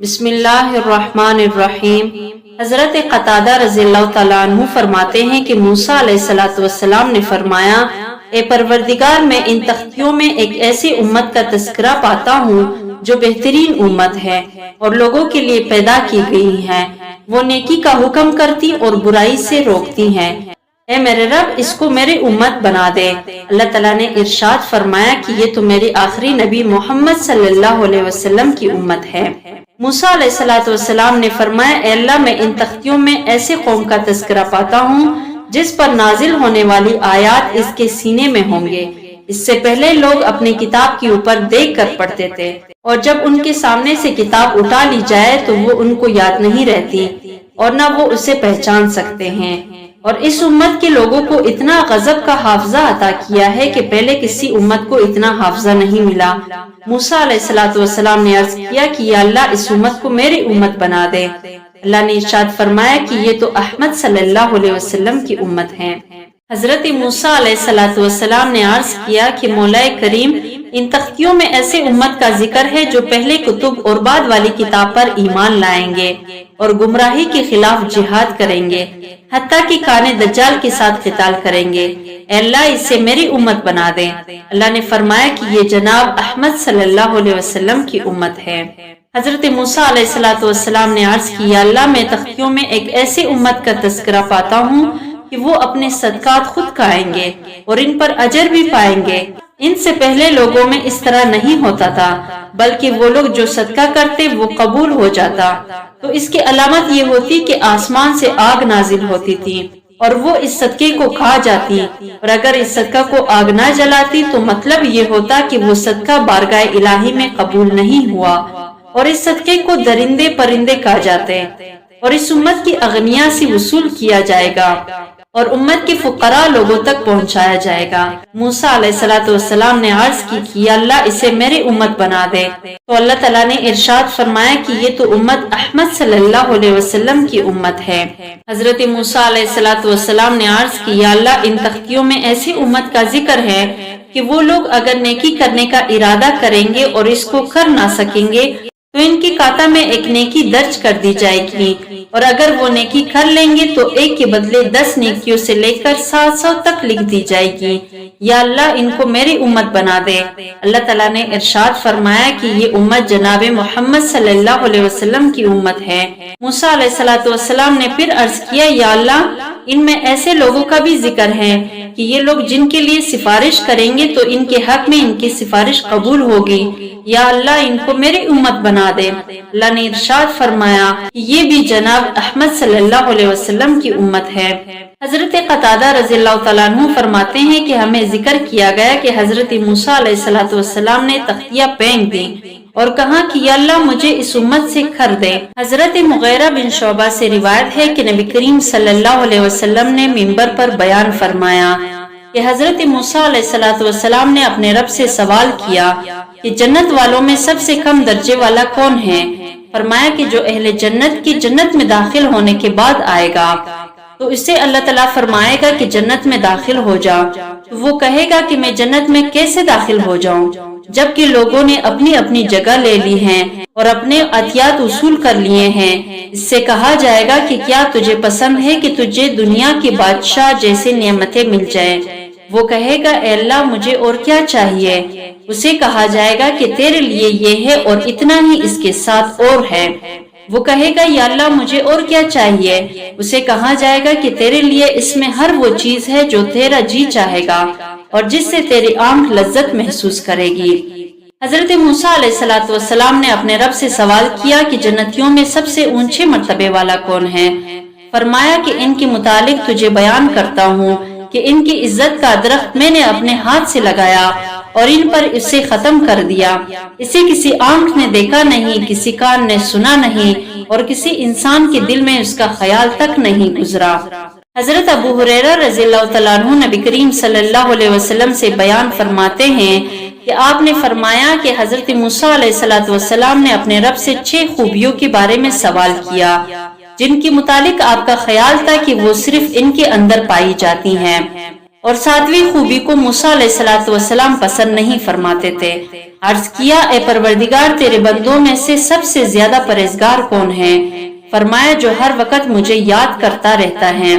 بسم اللہ الرحمن الرحیم۔ حضرت قتادہ رضی اللہ تعالیٰ عنہ فرماتے ہیں کہ موسیٰ علیہ السلام نے فرمایا، اے پروردگار، میں ان تختیوں میں ایک ایسی امت کا تذکرہ پاتا ہوں جو بہترین امت ہے اور لوگوں کے لیے پیدا کی گئی ہے، وہ نیکی کا حکم کرتی اور برائی سے روکتی ہیں۔ اے میرے رب، اس کو میری امت بنا دے۔ اللہ تعالیٰ نے ارشاد فرمایا کہ یہ تو میرے آخری نبی محمد صلی اللہ علیہ وسلم کی امت ہے۔ موسیٰ علیہ السلام نے فرمایا، اے اللہ، میں ان تختیوں میں ایسے قوم کا تذکرہ پاتا ہوں جس پر نازل ہونے والی آیات اس کے سینے میں ہوں گے۔ اس سے پہلے لوگ اپنی کتاب کے اوپر دیکھ کر پڑھتے تھے، اور جب ان کے سامنے سے کتاب اٹھا لی جائے تو وہ ان کو یاد نہیں رہتی اور نہ وہ اسے پہچان سکتے ہیں۔ اور اس امت کے لوگوں کو اتنا غضب کا حافظہ عطا کیا ہے کہ پہلے کسی امت کو اتنا حافظہ نہیں ملا۔ موسیٰ علیہ السلام نے عرض کیا کہ یا اللہ، اس امت کو میری امت بنا دے۔ اللہ نے ارشاد فرمایا کہ یہ تو احمد صلی اللہ علیہ وسلم کی امت ہے۔ حضرت موسیٰ علیہ السلام نے عرض کیا کہ مولا کریم، ان تختیوں میں ایسے امت کا ذکر ہے جو پہلے کتب اور بعد والی کتاب پر ایمان لائیں گے اور گمراہی کے خلاف جہاد کریں گے، حتیٰ کہ کانے دجال کے ساتھ قتال کریں گے۔ اے اللہ، اس سے میری امت بنا دے۔ اللہ نے فرمایا کہ یہ جناب احمد صلی اللہ علیہ وسلم کی امت ہے۔ حضرت موسیٰ علیہ السلام نے عرض کی، یا اللہ، میں تختیوں میں ایک ایسی امت کا تذکرہ پاتا ہوں کہ وہ اپنے صدقات خود کھائیں گے اور ان پر اجر بھی پائیں گے۔ ان سے پہلے لوگوں میں اس طرح نہیں ہوتا تھا، بلکہ وہ لوگ جو صدقہ کرتے وہ قبول ہو جاتا۔ تو اس کی علامت یہ ہوتی کہ آسمان سے آگ نازل ہوتی تھی اور وہ اس صدقے کو کھا جاتی، اور اگر اس صدقہ کو آگ نہ جلاتی تو مطلب یہ ہوتا کہ وہ صدقہ بارگاہ الہی میں قبول نہیں ہوا، اور اس صدقے کو درندے پرندے کھا جاتے، اور اس امت کی اغنیاء سے وصول کیا جائے گا اور امت کے فقراء لوگوں تک پہنچایا جائے گا۔ موسیٰ علیہ السلام نے عرض کی کہ یا اللہ، اسے میری امت بنا دے۔ تو اللہ تعالیٰ نے ارشاد فرمایا کہ یہ تو امت احمد صلی اللہ علیہ وسلم کی امت ہے۔ حضرت موسیٰ علیہ السلام نے عرض کی، یا اللہ، ان تختیوں میں ایسی امت کا ذکر ہے کہ وہ لوگ اگر نیکی کرنے کا ارادہ کریں گے اور اس کو کر نہ سکیں گے تو ان کی کھاتا میں ایک نیکی درج کر دی جائے گی، اور اگر وہ نیکی کر لیں گے تو ایک کے بدلے 10 نیکیوں سے لے کر 700 تک لکھ دی جائے گی۔ یا اللہ، ان کو میری امت بنا دے۔ اللہ تعالیٰ نے ارشاد فرمایا کہ یہ امت جناب محمد صلی اللہ علیہ وسلم کی امت ہے۔ موسیٰ علیہ السلام نے پھر عرض کیا، یا اللہ، ان میں ایسے لوگوں کا بھی ذکر ہے کہ یہ لوگ جن کے لیے سفارش کریں گے تو ان کے حق میں ان کی سفارش قبول ہوگی۔ یا اللہ، ان کو میری امت بنا دے۔ اللہ نے ارشاد فرمایا کہ یہ بھی جناب احمد صلی اللہ علیہ وسلم کی امت ہے۔ حضرت قتادہ رضی اللہ تعالیٰ عنہ فرماتے ہیں کہ ہمیں ذکر کیا گیا کہ حضرت موسیٰ علیہ السلام نے تختیاں پھینک دیں اور کہا کہ یا اللہ، مجھے اس امت سے کر دے۔ حضرت مغیرہ بن شعبہ سے روایت ہے کہ نبی کریم صلی اللہ علیہ وسلم نے منبر پر بیان فرمایا کہ حضرت موسیٰ علیہ السلام نے اپنے رب سے سوال کیا کہ جنت والوں میں سب سے کم درجے والا کون ہے؟ فرمایا کہ جو اہل جنت کی جنت میں داخل ہونے کے بعد آئے گا۔ تو اس سے اللہ تعالیٰ فرمائے گا کہ جنت میں داخل ہو جا، تو وہ کہے گا کہ میں جنت میں کیسے داخل ہو جاؤں، جبکہ لوگوں نے اپنی اپنی جگہ لے لی ہیں اور اپنے عطیات وصول کر لیے ہیں۔ اس سے کہا جائے گا کہ کیا تجھے پسند ہے کہ تجھے دنیا کے بادشاہ جیسے نعمتیں مل جائیں؟ وہ کہے گا، اے اللہ، مجھے اور کیا چاہیے؟ اسے کہا جائے گا کہ تیرے لیے یہ ہے اور اتنا ہی اس کے ساتھ اور ہے۔ وہ کہے گا، یا اللہ، مجھے اور کیا چاہیے؟ اسے کہا جائے گا کہ تیرے لیے اس میں ہر وہ چیز ہے جو تیرا جی چاہے گا اور جس سے تیری آنکھ لذت محسوس کرے گی۔ حضرت موسیٰ علیہ السلام نے اپنے رب سے سوال کیا کہ جنتیوں میں سب سے اونچے مرتبے والا کون ہے؟ فرمایا کہ ان کے متعلق تجھے بیان کرتا ہوں کہ ان کی عزت کا درخت میں نے اپنے ہاتھ سے لگایا اور ان پر اسے ختم کر دیا۔ اسے کسی آنکھ نے دیکھا نہیں، کسی کان نے سنا نہیں، اور کسی انسان کے دل میں اس کا خیال تک نہیں گزرا۔ حضرت ابو ہریرہ رضی اللہ تعالیٰ عنہ نبی کریم صلی اللہ علیہ وسلم سے بیان فرماتے ہیں کہ آپ نے فرمایا کہ حضرت موسیٰ علیہ السلام نے اپنے رب سے 6 خوبیوں کے بارے میں سوال کیا جن کے متعلق آپ کا خیال تھا کہ وہ صرف ان کے اندر پائی جاتی ہیں، اور 7ویں خوبی کو موسیٰ علیہ السلام پسند نہیں فرماتے تھے۔ عرض کیا اے پروردگار تیرے بندوں میں سے سب سے زیادہ پرہیزگار کون ہے؟ فرمایا جو ہر وقت مجھے یاد کرتا رہتا ہے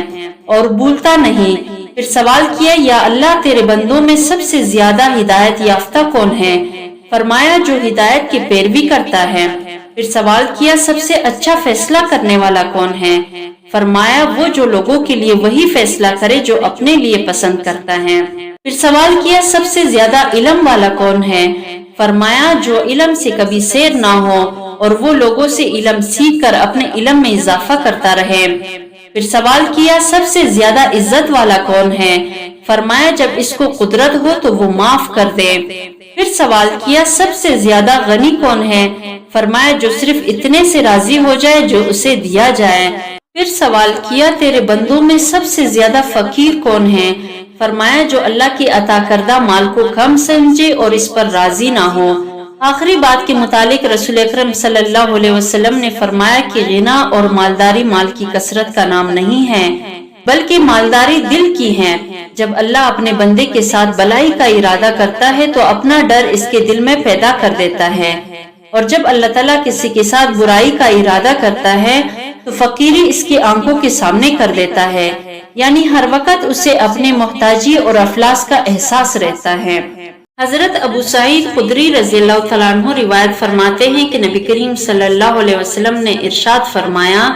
اور بھولتا نہیں۔ پھر سوال کیا یا اللہ تیرے بندوں میں سب سے زیادہ ہدایت یافتہ کون ہے؟ فرمایا جو ہدایت کی پیروی کرتا ہے۔ پھر سوال کیا سب سے اچھا فیصلہ کرنے والا کون ہے؟ فرمایا وہ جو لوگوں کے لیے وہی فیصلہ کرے جو اپنے لیے پسند کرتا ہے۔ پھر سوال کیا سب سے زیادہ علم والا کون ہے؟ فرمایا جو علم سے کبھی سیر نہ ہو اور وہ لوگوں سے علم سیکھ کر اپنے علم میں اضافہ کرتا رہے۔ پھر سوال کیا سب سے زیادہ عزت والا کون ہے؟ فرمایا جب اس کو قدرت ہو تو وہ معاف کر دے۔ پھر سوال کیا سب سے زیادہ غنی کون ہے؟ فرمایا جو صرف اتنے سے راضی ہو جائے جو اسے دیا جائے۔ پھر سوال کیا تیرے بندوں میں سب سے زیادہ فقیر کون ہے؟ فرمایا جو اللہ کی عطا کردہ مال کو کم سمجھے اور اس پر راضی نہ ہو۔ آخری بات کے متعلق رسول اکرم صلی اللہ علیہ وسلم نے فرمایا کہ غنا اور مالداری مال کی کثرت کا نام نہیں ہے بلکہ مالداری دل کی ہے۔ جب اللہ اپنے بندے کے ساتھ بلائی کا ارادہ کرتا ہے تو اپنا ڈر اس کے دل میں پیدا کر دیتا ہے، اور جب اللہ تعالیٰ کسی کے ساتھ برائی کا ارادہ کرتا ہے تو فقیری اس کی آنکھوں کے سامنے کر دیتا ہے، یعنی ہر وقت اسے اپنے محتاجی اور افلاس کا احساس رہتا ہے۔ حضرت ابو سعید خدری رضی اللہ تعالیٰ عنہ روایت فرماتے ہیں کہ نبی کریم صلی اللہ علیہ وسلم نے ارشاد فرمایا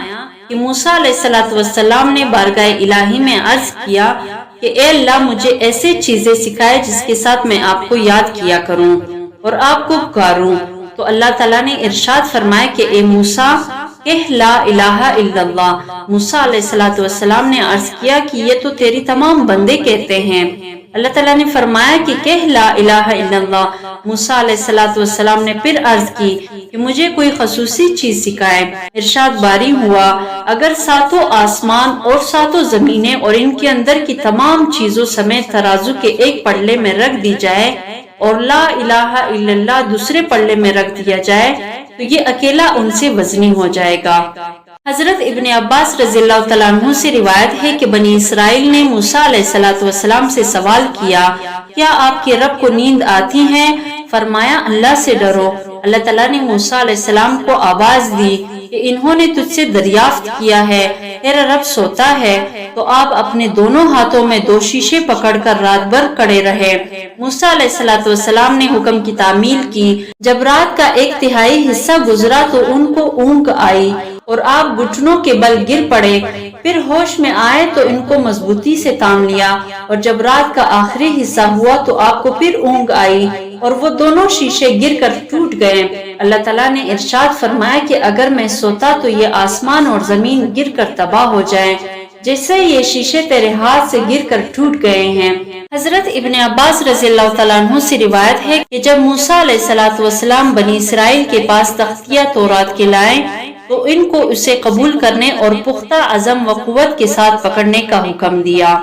کہ موسیٰ علیہ السلام نے بارگاہ الہی میں عرض کیا کہ اے اللہ مجھے ایسے چیزیں سکھائے جس کے ساتھ میں آپ کو یاد کیا کروں اور آپ کو پکاروں۔ تو اللہ تعالیٰ نے ارشاد فرمایا کہ اے موسیٰ کہہ لا الہ الا اللہ۔ موسیٰ علیہ السلام نے عرض کیا کہ یہ تو تیری تمام بندے کہتے ہیں۔ اللہ تعالیٰ نے فرمایا کہ کہہ لا الہ الا اللہ۔ موسیٰ علیہ السلام نے پھر عرض کی کہ مجھے کوئی خصوصی چیز سکھائے۔ ارشاد باری ہوا اگر ساتوں آسمان اور ساتوں زمینیں اور ان کے اندر کی تمام چیزوں سمیت ترازو کے ایک پلڑے میں رکھ دی جائے اور لا الہ الا اللہ دوسرے پلڑے میں رکھ دیا جائے تو یہ اکیلا ان سے وزنی ہو جائے گا۔ حضرت ابن عباس رضی اللہ تعالیٰ عنہ سے روایت ہے کہ بنی اسرائیل نے موسیٰ علیہ السلام سے سوال کیا کیا آپ کے رب کو نیند آتی ہے؟ فرمایا اللہ سے ڈرو۔ اللہ تعالیٰ نے موسیٰ علیہ السلام کو آواز دی کہ انہوں نے تجھ سے دریافت کیا ہے تیرا رب سوتا ہے، تو آپ اپنے دونوں ہاتھوں میں 2 شیشے پکڑ کر رات بھر کھڑے رہے۔ موسیٰ علیہ السلام نے حکم کی تعمیل کی۔ جب رات کا 1/3 حصہ گزرا تو ان کو اونگ آئی اور آپ گھٹنوں کے بل گر پڑے، پھر ہوش میں آئے تو ان کو مضبوطی سے تام لیا، اور جب رات کا آخری حصہ ہوا تو آپ کو پھر اونگ آئی اور وہ دونوں شیشے گر کر ٹوٹ گئے۔ اللہ تعالیٰ نے ارشاد فرمایا کہ اگر میں سوتا تو یہ آسمان اور زمین گر کر تباہ ہو جائے جیسے یہ شیشے تیرے ہاتھ سے گر کر ٹوٹ گئے ہیں۔ حضرت ابن عباس رضی اللہ تعالیٰ عنہ سے روایت ہے کہ جب موسیٰ علیہ السلام بنی اسرائیل کے پاس تختیہ تورات کے لائے تو ان کو اسے قبول کرنے اور پختہ عزم و قوت کے ساتھ پکڑنے کا حکم دیا۔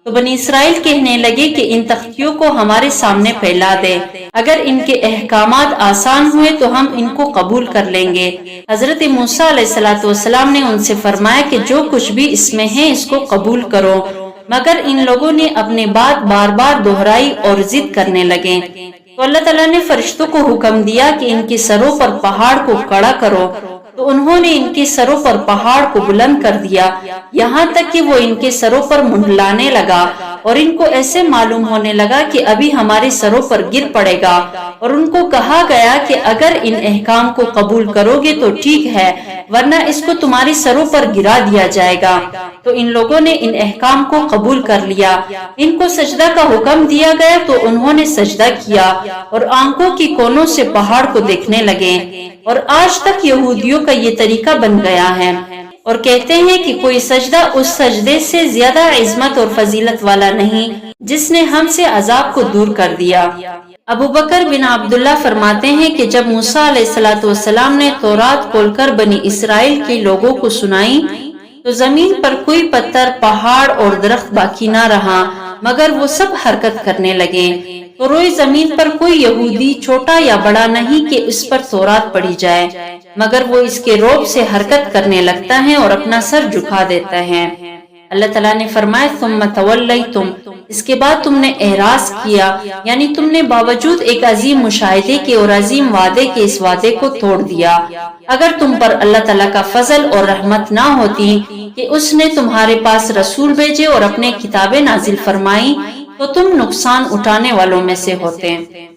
تو بنی اسرائیل کہنے لگے کہ ان تختیوں کو ہمارے سامنے پھیلا دے، اگر ان کے احکامات آسان ہوئے تو ہم ان کو قبول کر لیں گے۔ حضرت موسیٰ علیہ السلام نے ان سے فرمایا کہ جو کچھ بھی اس میں ہے اس کو قبول کرو، مگر ان لوگوں نے اپنی بات بار بار دہرائی اور ضد کرنے لگے۔ تو اللہ تعالیٰ نے فرشتوں کو حکم دیا کہ ان کے سروں پر پہاڑ کو کھڑا کرو، تو انہوں نے ان کے سروں پر پہاڑ کو بلند کر دیا یہاں تک کہ وہ ان کے سروں پر منڈلانے لگا، اور ان کو ایسے معلوم ہونے لگا کہ ابھی ہمارے سروں پر گر پڑے گا، اور ان کو کہا گیا کہ اگر ان احکام کو قبول کرو گے تو ٹھیک ہے، ورنہ اس کو تمہارے سروں پر گرا دیا جائے گا۔ تو ان لوگوں نے ان احکام کو قبول کر لیا۔ ان کو سجدہ کا حکم دیا گیا تو انہوں نے سجدہ کیا اور آنکھوں کی کونوں سے پہاڑ کو دیکھنے لگے، اور آج تک یہودیوں کا یہ طریقہ بن گیا ہے، اور کہتے ہیں کہ کوئی سجدہ اس سجدے سے زیادہ عظمت اور فضیلت والا نہیں جس نے ہم سے عذاب کو دور کر دیا۔ ابو بکر بن عبداللہ فرماتے ہیں کہ جب موسیٰ علیہ السلام نے تورات کھول کر بنی اسرائیل کے لوگوں کو سنائی تو زمین پر کوئی پتھر، پہاڑ اور درخت باقی نہ رہا، مگر وہ سب حرکت کرنے لگے۔ تو روئی زمین پر کوئی یہودی چھوٹا یا بڑا نہیں کہ اس پر تورات پڑھی جائے، مگر وہ اس کے رعب سے حرکت کرنے لگتا ہے اور اپنا سر جھکا دیتا ہے۔ اللہ تعالیٰ نے فرمایا ثم تولیتم، اس کے بعد تم نے اعراض کیا، یعنی تم نے باوجود ایک عظیم مشاہدے کے اور عظیم وعدے کے اس وعدے کو توڑ دیا۔ اگر تم پر اللہ تعالیٰ کا فضل اور رحمت نہ ہوتی کہ اس نے تمہارے پاس رسول بھیجے اور اپنے کتابیں نازل فرمائی تو تم نقصان اٹھانے والوں میں سے ہوتے۔